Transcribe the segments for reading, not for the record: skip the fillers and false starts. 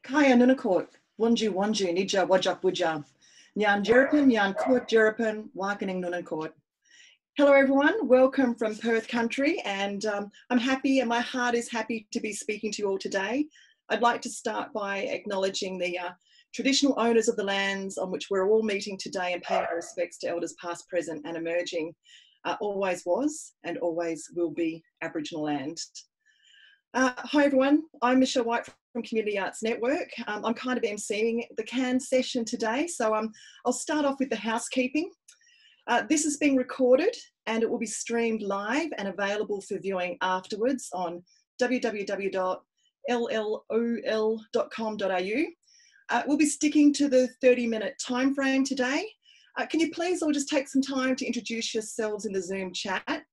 Kaya nunakot, wunju wunju, nija wajak wuja. Nyan jirapan, nyan kot jirapan, wakaning nunakot. Hello everyone, welcome from Perth country, and I'm happy and my heart is happy to be speaking to you all today. I'd like to start by acknowledging the traditional owners of the lands on which we're all meeting today and paying our respects to elders past, present and emerging. Always was and always will be Aboriginal land. Hi everyone, I'm Michelle White from Community Arts Network. I'm kind of emceeing the CAN session today, so I'll start off with the housekeeping. This is being recorded and it will be streamed live and available for viewing afterwards on www.llol.com.au. We'll be sticking to the 30-minute time frame today. Can you please all just take some time to introduce yourselves in the Zoom chat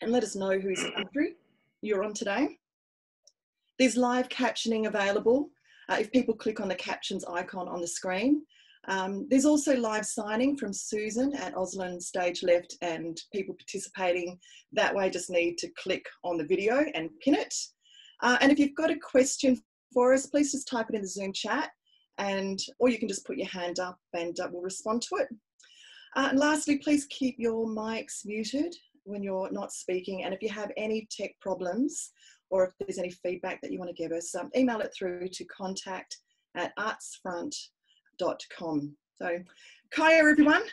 and let us know whose country you're on today. There's live captioning available if people click on the captions icon on the screen. There's also live signing from Susan at Auslan stage left, and people participating that way just need to click on the video and pin it. And if you've got a question for us, please just type it in the Zoom chat, or you can just put your hand up and we'll respond to it. And lastly, please keep your mics muted when you're not speaking, and if you have any tech problems or if there's any feedback that you want to give us, email it through to contact@artsfront.com. So, kaya everyone.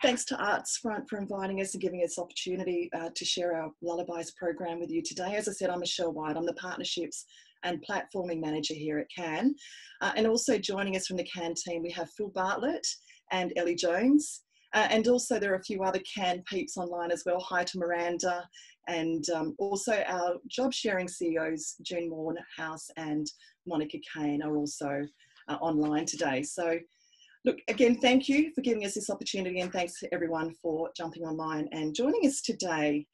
Thanks to Artsfront for inviting us and giving us opportunity to share our Lullabies program with you today. As I said, I'm Michelle White. I'm the Partnerships and Platforming Manager here at CAN. And also joining us from the CAN team, we have Phil Bartlett and Ellie Jones. And also there are a few other CAN peeps online as well. Hi to Miranda, and also our job sharing CEOs, June Moorhouse and Monica Kane, are also online today. So look, again, thank you for giving us this opportunity, and thanks to everyone for jumping online and joining us today.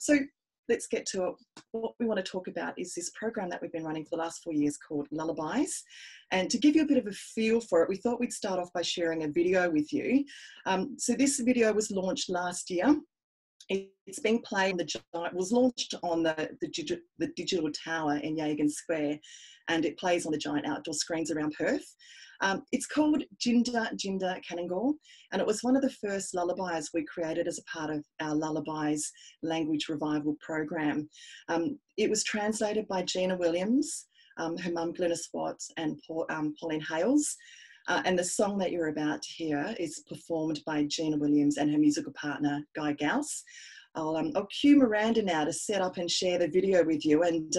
So let's get to it. What we want to talk about is this program that we've been running for the last 4 years called Lullabies. And to give you a bit of a feel for it, we thought we'd start off by sharing a video with you. So this video was launched last year. It's being played on was launched on the digital tower in Yagan Square, and it plays on the giant outdoor screens around Perth. It's called Djinda, Kanangoor, and it was one of the first lullabies we created as a part of our Lullabies language revival program. It was translated by Gina Williams, her mum Glynis Watts, and Pauline Hales. And the song that you're about to hear is performed by Gina Williams and her musical partner, Guy Gauss. I'll cue Miranda now to set up and share the video with you. And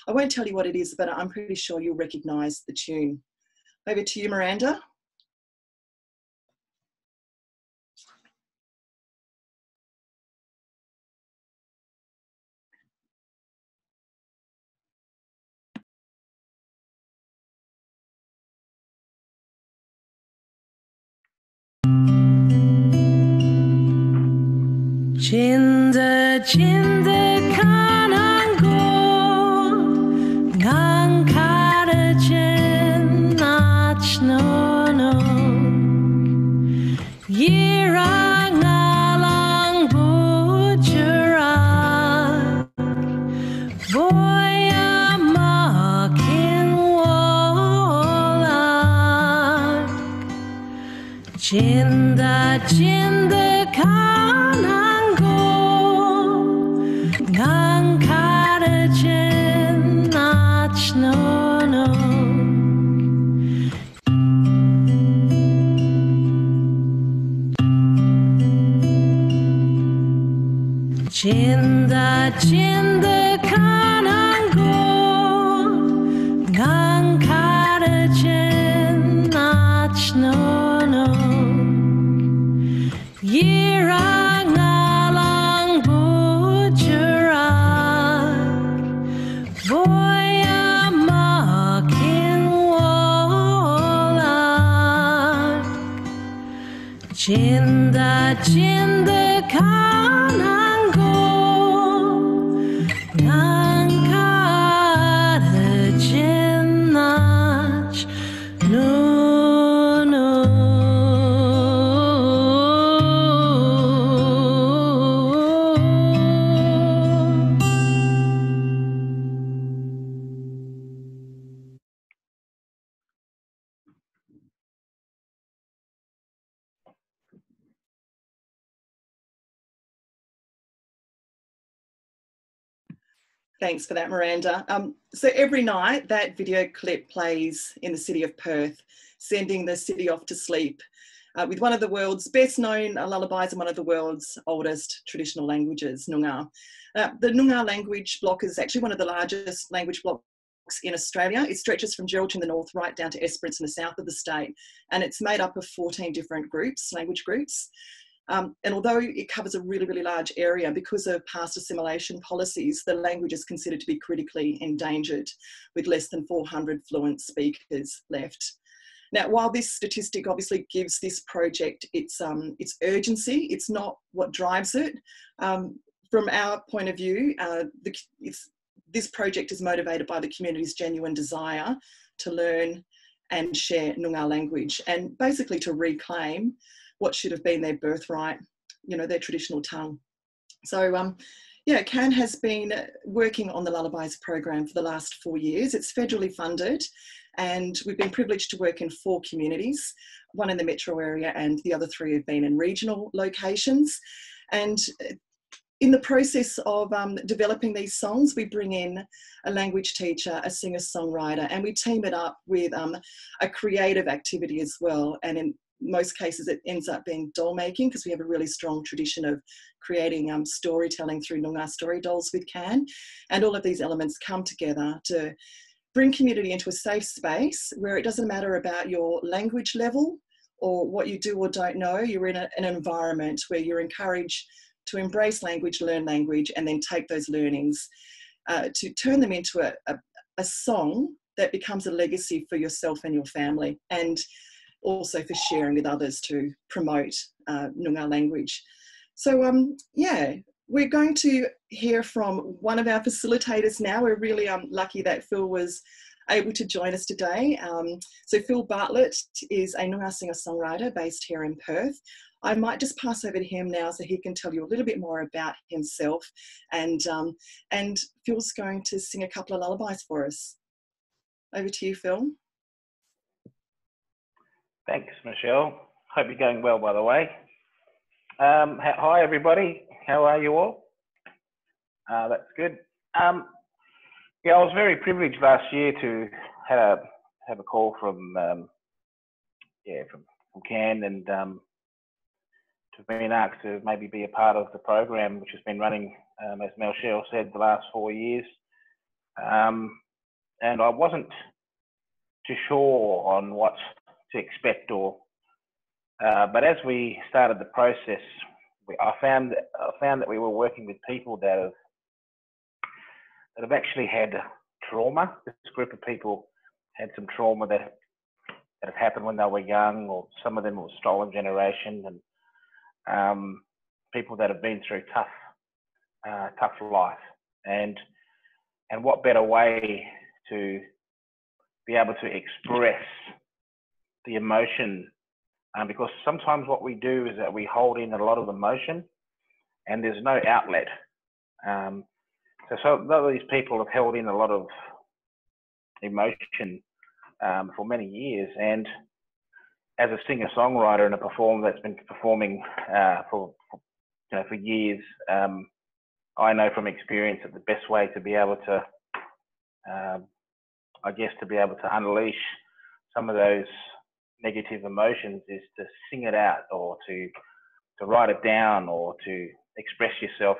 I won't tell you what it is, but I'm pretty sure you'll recognise the tune. Over to you, Miranda. Djinda, Djinda, kanangoor, ngang kara djin nach nono. Yirra, ngalang, boodjar-ak, Boya-mokiny, worl-ak. Djinda, Djinda, kanangoor, ngang kara djin nach nono. Djinda, Djinda, kanangoor, ngang kara djin nach nono. Yirra, ngalang, boodjar-ak, Boya-mokiny, worl-ak. Djinda, Djinda, kanangoor, ngang kara djin nach nono. Thanks for that, Miranda. So every night that video clip plays in the city of Perth, sending the city off to sleep with one of the world's best known lullabies and one of the world's oldest traditional languages, Noongar. The Noongar language block is actually one of the largest language blocks in Australia. It stretches from Geraldton in the north right down to Esperance in the south of the state, and it's made up of 14 different groups, language groups. And although it covers a really, really large area, because of past assimilation policies, the language is considered to be critically endangered, with less than 400 fluent speakers left. Now, while this statistic obviously gives this project its urgency, it's not what drives it. From our point of view, this project is motivated by the community's genuine desire to learn and share Noongar language, and basically to reclaim what should have been their birthright, you know, their traditional tongue. So yeah, CAN has been working on the Lullabies program for the last 4 years. It's federally funded, and we've been privileged to work in 4 communities, one in the metro area and the other 3 have been in regional locations. And in the process of developing these songs, we bring in a language teacher, a singer-songwriter, and we team it up with a creative activity as well. And in most cases, it ends up being doll making, because we have a really strong tradition of creating storytelling through Noongar story dolls with CAN. And all of these elements come together to bring community into a safe space where it doesn't matter about your language level or what you do or don't know. You're in an environment where you're encouraged to embrace language, learn language, and then take those learnings to turn them into a song that becomes a legacy for yourself and your family, and also for sharing with others to promote Noongar language. So yeah, we're going to hear from one of our facilitators now. We're really lucky that Phil was able to join us today. So Phil Bartlett is a Noongar singer-songwriter based here in Perth. I might just pass over to him now so he can tell you a little bit more about himself, and Phil's going to sing a couple of lullabies for us. Over to you, Phil. Thanks, Michelle. Hope you're going well, by the way. Hi, everybody. How are you all? That's good. Yeah, I was very privileged last year to have a call from CAN, and to be asked to maybe be a part of the program, which has been running, as Michelle said, the last 4 years. And I wasn't too sure on what to expect, but as we started the process, I found that we were working with people that have actually had trauma. This group of people had some trauma that had happened when they were young, or some of them were stolen generation, and people that have been through tough life. And what better way to be able to express the emotion, because sometimes what we do is that we hold in a lot of emotion and there's no outlet. So a lot of these people have held in a lot of emotion for many years, and as a singer-songwriter and a performer that's been performing for years, I know from experience that the best way to be able to, to be able to unleash some of those negative emotions is to sing it out, or to write it down, or to express yourself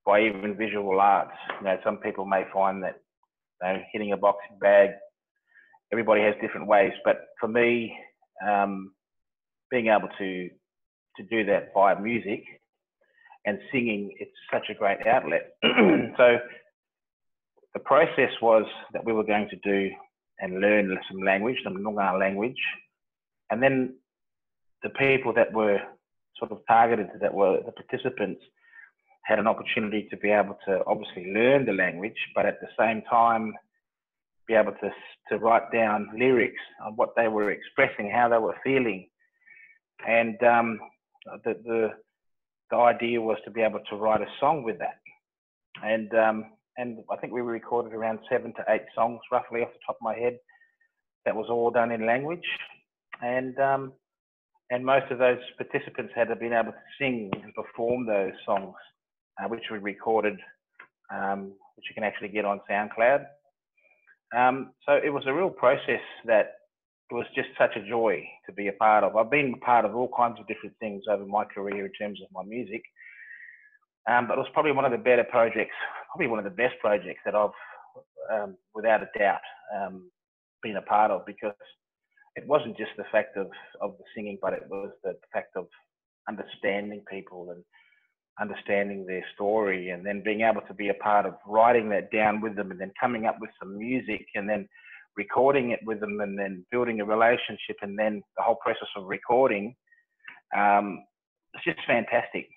by even visual arts. You know, some people may find that, you know, hitting a boxing bag, everybody has different ways, but for me, being able to do that by music and singing, it's such a great outlet. So the process was that we were going to do and learn some language, some Noongar language, and then the people that were sort of targeted, that were the participants, had an opportunity to be able to obviously learn the language, but at the same time be able to write down lyrics on what they were expressing, how they were feeling. And the idea was to be able to write a song with that. And I think we recorded around 7 to 8 songs, roughly off the top of my head. That was all done in language. And most of those participants had been able to sing and perform those songs, which we recorded which you can actually get on SoundCloud. So it was a real process that it was just such a joy to be a part of. I've been a part of all kinds of different things over my career in terms of my music, but it was probably one of the better projects, probably one of the best projects that I've, without a doubt, been a part of, because it wasn't just the fact of the singing, but it was the fact of understanding people and understanding their story, and then being able to be a part of writing that down with them, and then coming up with some music, and then recording it with them, and then building a relationship, and then the whole process of recording. It's just fantastic.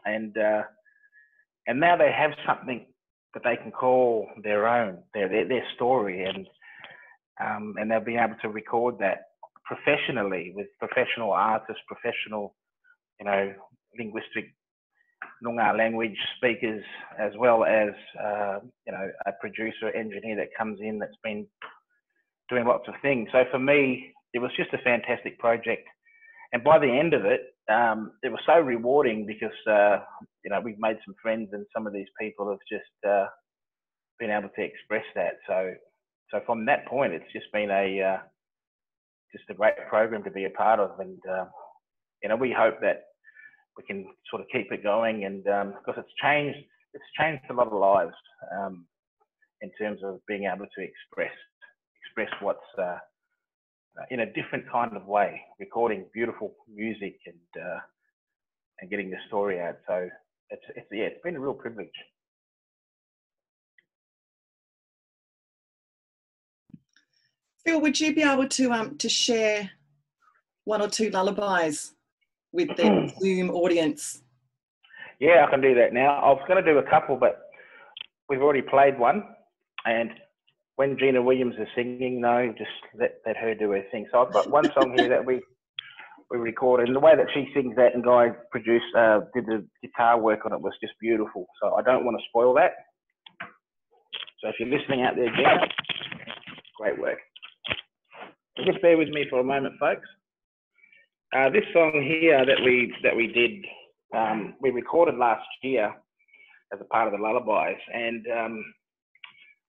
And now they have something that they can call their own, their story, and they've been able to record that professionally with professional artists, professional, linguistic Noongar language speakers, as well as a producer, engineer that comes in that's been doing lots of things. So for me, it was just a fantastic project, and by the end of it, it was so rewarding because we've made some friends, and some of these people have just been able to express that. So from that point, it's just been just a great program to be a part of, and we hope that we can sort of keep it going, and because it's changed a lot of lives in terms of being able to express what's in a different kind of way, recording beautiful music and getting the story out. So it's been a real privilege. Phil, would you be able to share one or two lullabies with the Zoom audience? Yeah, I can do that now. I was going to do a couple, but we've already played one, and when Gina Williams is singing, no, just let her do her thing. So I've got one song here that we recorded, and the way that she sings that, and Guy produced, did the guitar work on it, was just beautiful. So I don't want to spoil that. So if you're listening out there, Gina, great work. So just bear with me for a moment, folks. This song here that we did, we recorded last year as a part of the lullabies, and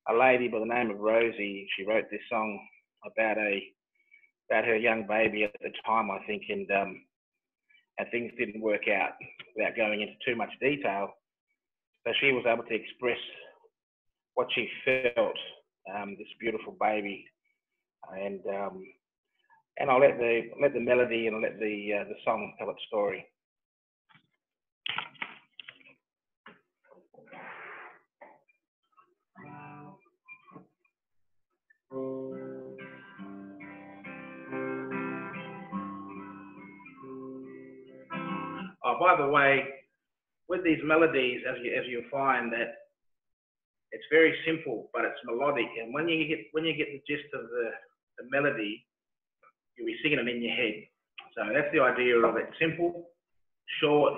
a lady by the name of Rosie, she wrote this song about her young baby at the time, I think, and things didn't work out without going into too much detail. So she was able to express what she felt, this beautiful baby, and I'll let the melody and let the song tell its story. Oh, by the way, with these melodies, as you'll find, that it's very simple, but it's melodic. And when you get the gist of the melody, you'll be singing it in your head. So that's the idea of it: simple, short.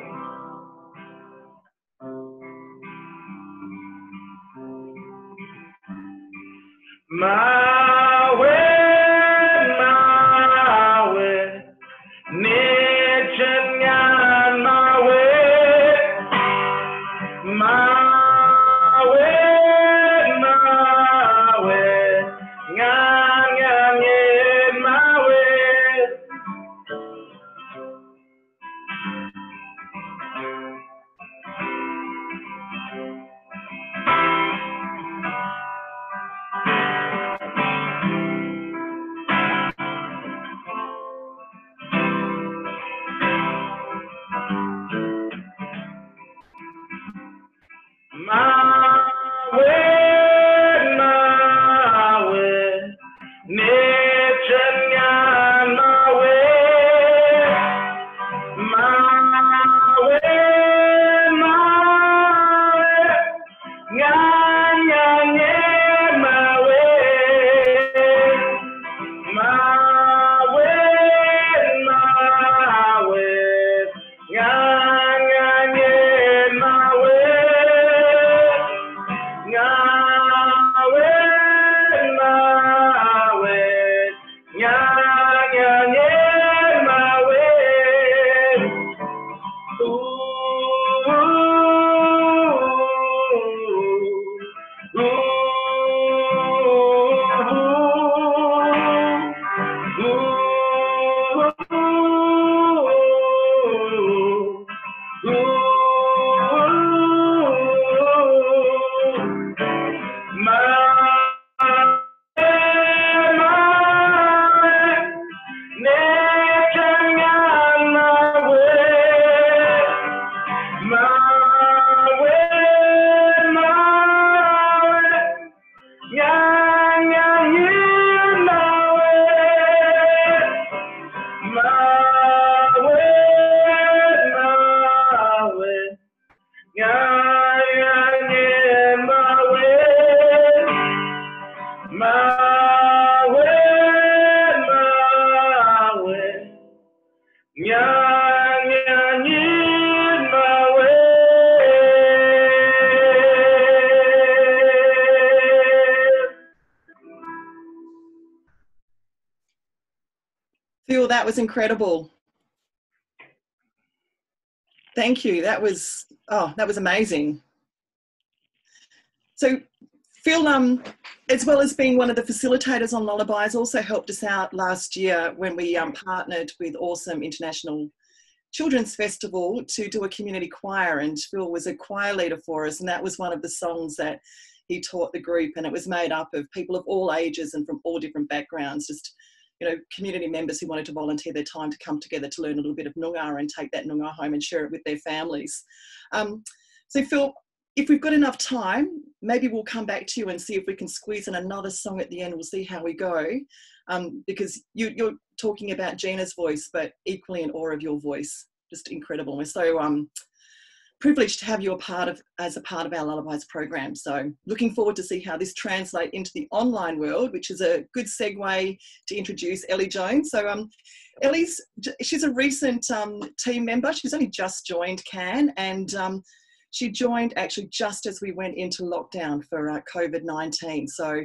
Phil, that was incredible. Thank you. That was amazing. So Phil, as well as being one of the facilitators on Lullabies, also helped us out last year when we partnered with Awesome International Children's Festival to do a community choir, and Phil was a choir leader for us, and that was one of the songs that he taught the group, and it was made up of people of all ages and from all different backgrounds, just, you know, community members who wanted to volunteer their time to come together to learn a little bit of Noongar and take that Noongar home and share it with their families. So Phil, if we've got enough time, maybe we'll come back to you and see if we can squeeze in another song at the end. We'll see how we go, because you're talking about Gina's voice, but equally in awe of your voice. Just incredible. We're so privileged to have you as a part of our Lullabies program. So looking forward to see how this translates into the online world, which is a good segue to introduce Ellie Jones. So she's a recent team member. She's only just joined CAN, and she joined actually just as we went into lockdown for COVID-19. So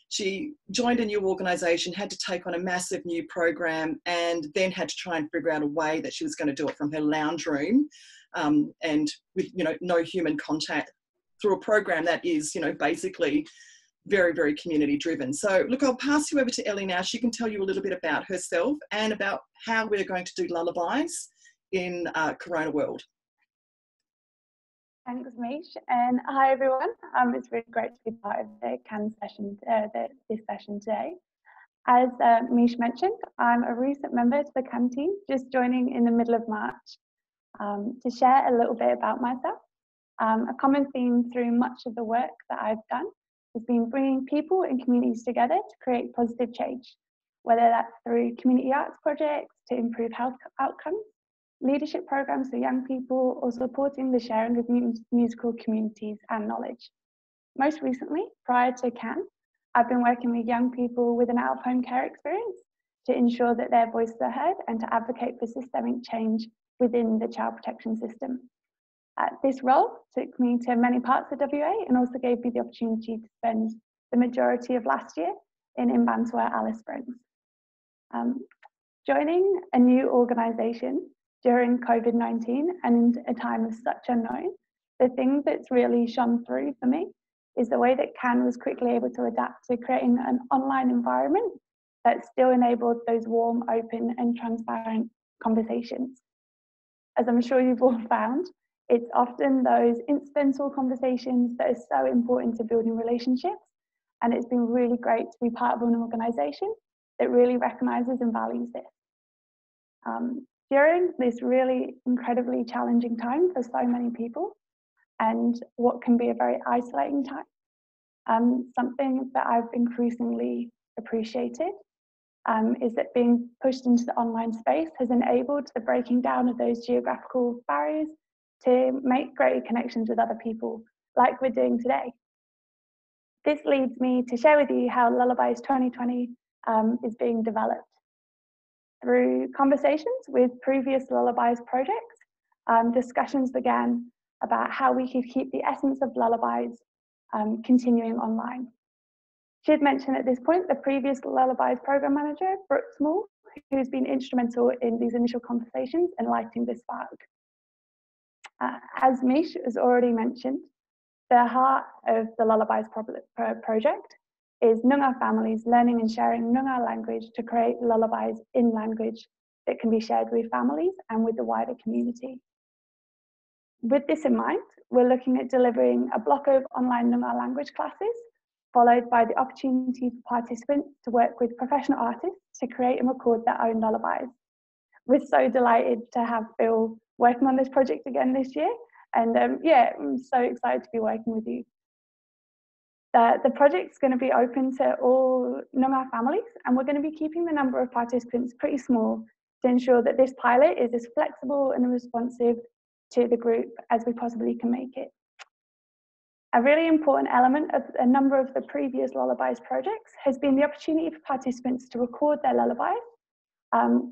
she joined a new organisation, had to take on a massive new program, and then had to try and figure out a way that she was going to do it from her lounge room, and with, you know, no human contact, through a program that is, you know, basically very, very community driven. So look, I'll pass you over to Ellie now. She can tell you a little bit about herself and about how we're going to do Lullabies in Corona world. Thanks, Mish, and hi everyone. It's really great to be part of the CAN session, this session today. As Mish mentioned, I'm a recent member to the CAN team, just joining in the middle of March. To share a little bit about myself, a common theme through much of the work that I've done has been bringing people and communities together to create positive change, whether that's through community arts projects to improve health outcomes, leadership programs for young people, or supporting the sharing of musical communities and knowledge. Most recently, prior to CAN, I've been working with young people with an out-of-home care experience to ensure that their voices are heard and to advocate for systemic change within the child protection system. This role took me to many parts of WA and also gave me the opportunity to spend the majority of last year in Mbantua, Alice Springs. Joining a new organisation during COVID-19 and in a time of such unknown, the thing that's really shone through for me is the way that CAN was quickly able to adapt to creating an online environment that still enabled those warm, open and transparent conversations. As I'm sure you've all found, it's often those incidental conversations that are so important to building relationships, and it's been really great to be part of an organisation that really recognises and values this. During this really incredibly challenging time for so many people, and what can be a very isolating time, something that I've increasingly appreciated is that being pushed into the online space has enabled the breaking down of those geographical barriers to make greater connections with other people, like we're doing today. This leads me to share with you how Lullabies 2020 is being developed. Through conversations with previous Lullabies projects, discussions began about how we could keep the essence of Lullabies continuing online. She had mentioned at this point the previous Lullabies program manager, Brooke Small, who's been instrumental in these initial conversations and lighting this spark. As Mish has already mentioned, the heart of the Lullabies project is Noongar families learning and sharing Noongar language to create lullabies in language that can be shared with families and with the wider community. With this in mind, we're looking at delivering a block of online Noongar language classes, followed by the opportunity for participants to work with professional artists to create and record their own lullabies. We're so delighted to have Phil working on this project again this year, and yeah, I'm so excited to be working with you. The project's going to be open to all Noongar families, and we're going to be keeping the number of participants pretty small to ensure that this pilot is as flexible and responsive to the group as we possibly can make it. A really important element of a number of the previous lullabies projects has been the opportunity for participants to record their lullabies,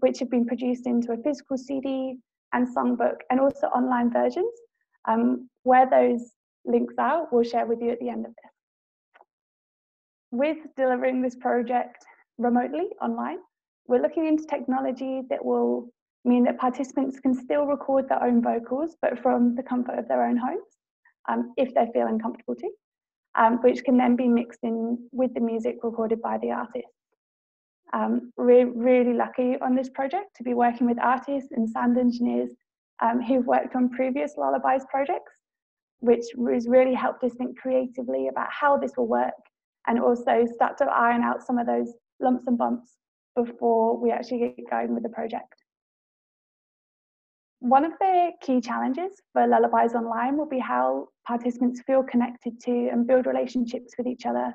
which have been produced into a physical CD and songbook, and also online versions. Where those links are, we'll share with you at the end of this. With delivering this project remotely online, we're looking into technology that will mean that participants can still record their own vocals, but from the comfort of their own homes, if they're feeling comfortable to, which can then be mixed in with the music recorded by the artist. We're really lucky on this project to be working with artists and sound engineers who've worked on previous lullabies projects, which has really helped us think creatively about how this will work, and also start to iron out some of those lumps and bumps before we actually get going with the project. One of the key challenges for lullabies online will be how participants feel connected to and build relationships with each other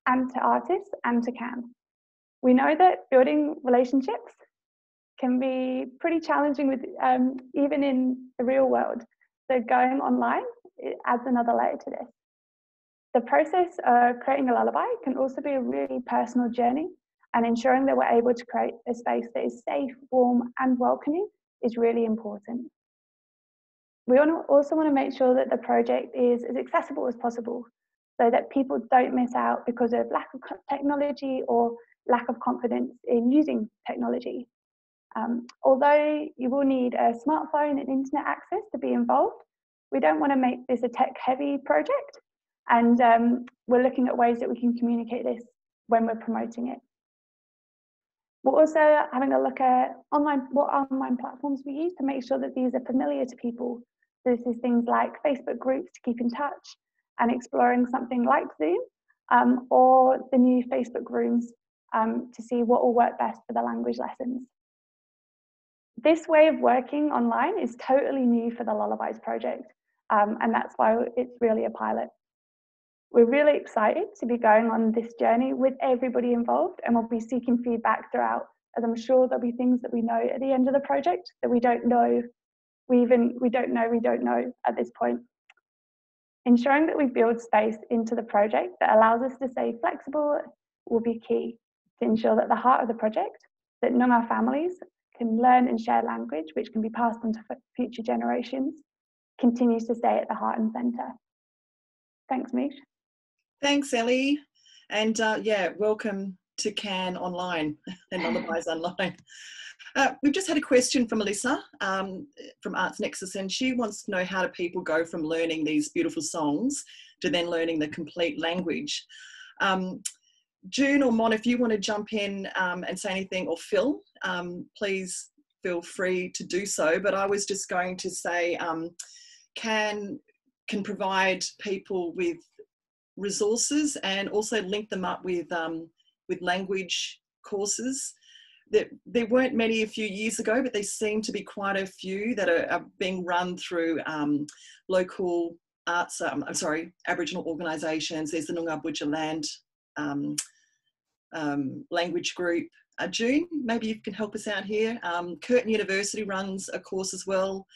and to artists and to Can. We know that building relationships can be pretty challenging with even in the real world. So going online, it adds another layer to this. The process of creating a lullaby can also be a really personal journey, and ensuring that we're able to create a space that is safe, warm, and welcoming is really important. We also want to make sure that the project is as accessible as possible, so that people don't miss out because of lack of technology or lack of confidence in using technology. Although you will need a smartphone and internet access to be involved, we don't want to make this a tech-heavy project, and we're looking at ways that we can communicate this when we're promoting it. We're also having a look at what online platforms we use to make sure that these are familiar to people. So this is things like Facebook groups to keep in touch, and exploring something like Zoom or the new Facebook rooms to see what will work best for the language lessons. This way of working online is totally new for the Lullabies project, and that's why it's really a pilot. We're really excited to be going on this journey with everybody involved, and we'll be seeking feedback throughout, as I'm sure there'll be things that we know at the end of the project that we don't know at this point. Ensuring that we build space into the project that allows us to stay flexible will be key to ensure that the heart of the project, that Noongar families can learn and share language which can be passed on to future generations, continues to stay at the heart and centre. Thanks, Mish. Thanks, Ellie. And yeah, welcome to Can Online and Lullabies Online. We've just had a question from Alyssa from Arts Nexus, and she wants to know, how do people go from learning these beautiful songs to then learning the complete language? June or Mon, if you want to jump in and say anything, or Phil, please feel free to do so. But I was just going to say, can provide people with resources and also link them up with language courses. There weren't many a few years ago, but there seem to be quite a few that are being run through local arts, Aboriginal organisations. There's the Noongar Boodjar Land language group. June, maybe you can help us out here. Curtin University runs a course as well.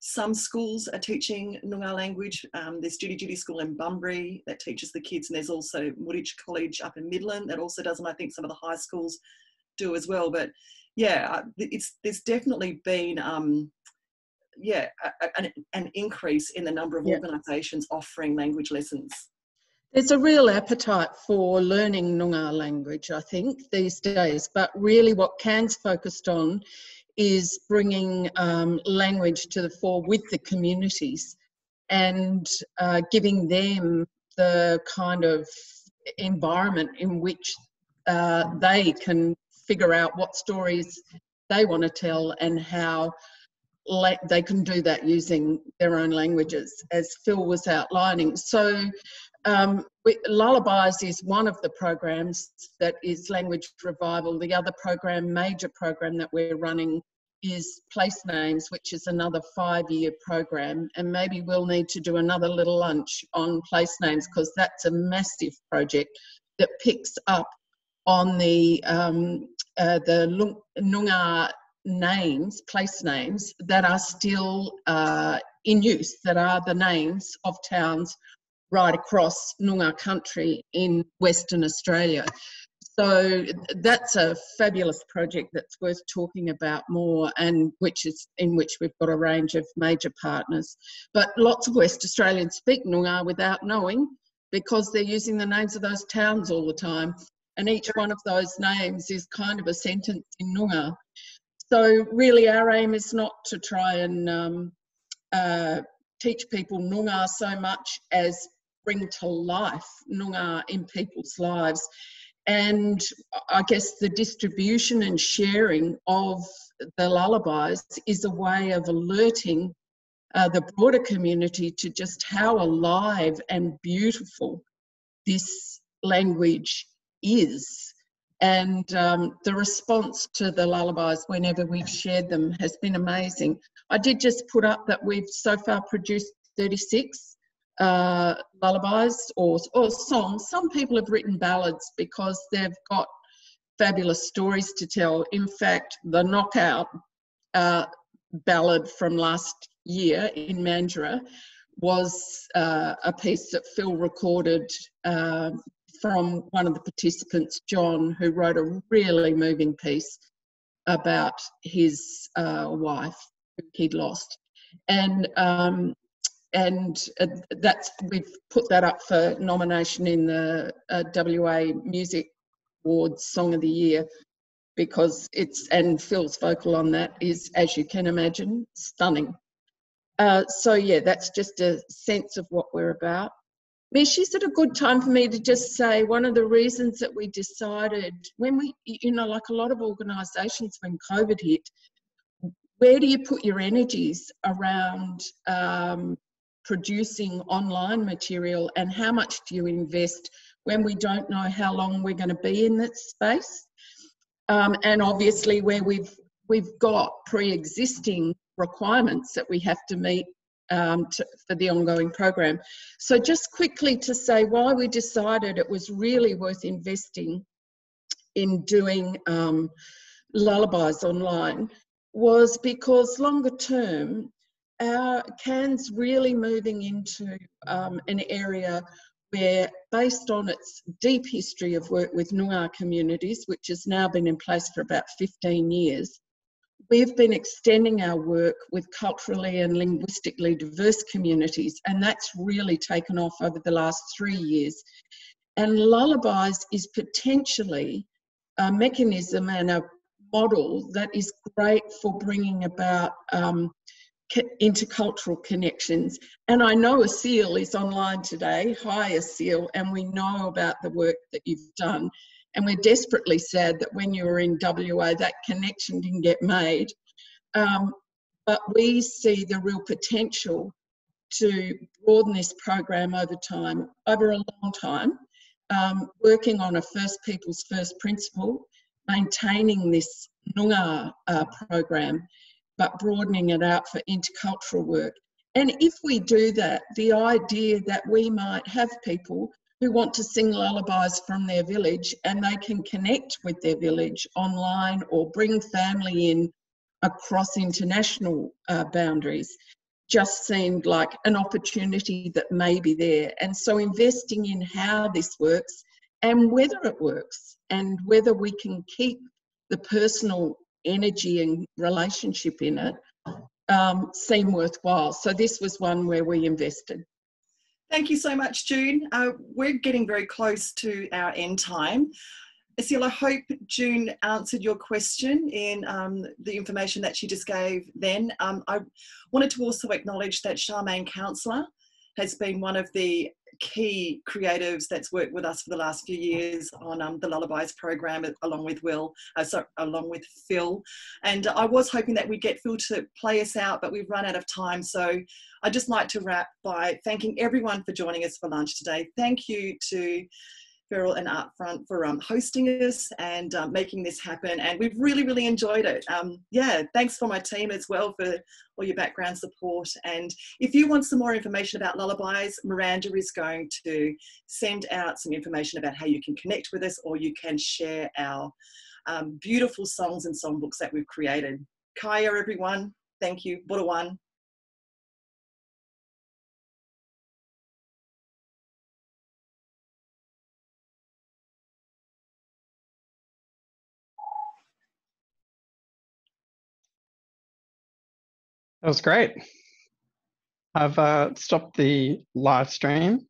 Some schools are teaching Noongar language. There's Judy School in Bunbury that teaches the kids, and there's also Wooditch College up in Midland that also does, and I think some of the high schools do as well. But yeah, there's definitely been an increase in the number of organisations offering language lessons. There's a real appetite for learning Noongar language, I think, these days, but really what Can's focused on is bringing language to the fore with the communities and giving them the kind of environment in which they can figure out what stories they want to tell and how they can do that using their own languages, as Phil was outlining. So Lullabies is one of the programs that is language revival. The other major program that we're running is Place Names, which is another 5-year program, and maybe we'll need to do another little lunch on Place Names, because that's a massive project that picks up on the Noongar names, place names that are still in use, that are the names of towns right across Noongar country in Western Australia. So that's a fabulous project that's worth talking about more, and in which we've got a range of major partners. But lots of West Australians speak Noongar without knowing, because they're using the names of those towns all the time. And each one of those names is kind of a sentence in Noongar. So really our aim is not to try and teach people Noongar so much as bring to life Noongar in people's lives. And I guess the distribution and sharing of the lullabies is a way of alerting the broader community to just how alive and beautiful this language is. And the response to the lullabies whenever we've shared them has been amazing. I did just put up that we've so far produced 36 lullabies or songs. Some people have written ballads because they've got fabulous stories to tell. In fact, the knockout ballad from last year in Mandurah was a piece that Phil recorded from one of the participants, John, who wrote a really moving piece about his wife who he'd lost. And that's, we've put that up for nomination in the WA Music Awards Song of the Year, because and Phil's vocal on that is, as you can imagine, stunning. So yeah, that's just a sense of what we're about. Mish, is it a good time for me to just say one of the reasons that we decided, when we, like a lot of organisations when COVID hit, where do you put your energies around producing online material, and how much do you invest when we don't know how long we're going to be in that space? And obviously where we've got pre-existing requirements that we have to meet for the ongoing program. So just quickly to say why we decided it was really worth investing in doing lullabies online was because longer term, CAN's really moving into an area where, based on its deep history of work with Noongar communities, which has now been in place for about 15 years, we've been extending our work with culturally and linguistically diverse communities, and that's really taken off over the last 3 years. And lullabies is potentially a mechanism and a model that is great for bringing about intercultural connections. And I know Asil is online today. Hi Asil, and we know about the work that you've done. And we're desperately sad that when you were in WA, that connection didn't get made. But we see the real potential to broaden this program over time, over a long time, working on a First Peoples First principle, maintaining this Noongar program, but broadening it out for intercultural work. And if we do that, the idea that we might have people who want to sing lullabies from their village and they can connect with their village online or bring family in across international boundaries just seemed like an opportunity that may be there. And so investing in how this works and whether it works and whether we can keep the personal energy and relationship in it seemed worthwhile. So this was one where we invested. Thank you so much, June. We're getting very close to our end time. Asil, I hope June answered your question in the information that she just gave then. I wanted to also acknowledge that Charmaine Counsellor has been one of the key creatives that's worked with us for the last few years on the Lullabies program, along with Phil. And I was hoping that we'd get Phil to play us out, but we've run out of time. So I'd just like to wrap by thanking everyone for joining us for lunch today. Thank you to Feral and Artfront for hosting us and making this happen, and we've really enjoyed it. Yeah, thanks for my team as well for all your background support. And if you want some more information about lullabies, Miranda is going to send out some information about how you can connect with us, or you can share our beautiful songs and songbooks that we've created. Kaya, everyone, thank you. Boodjar-ak. That was great. I've stopped the live stream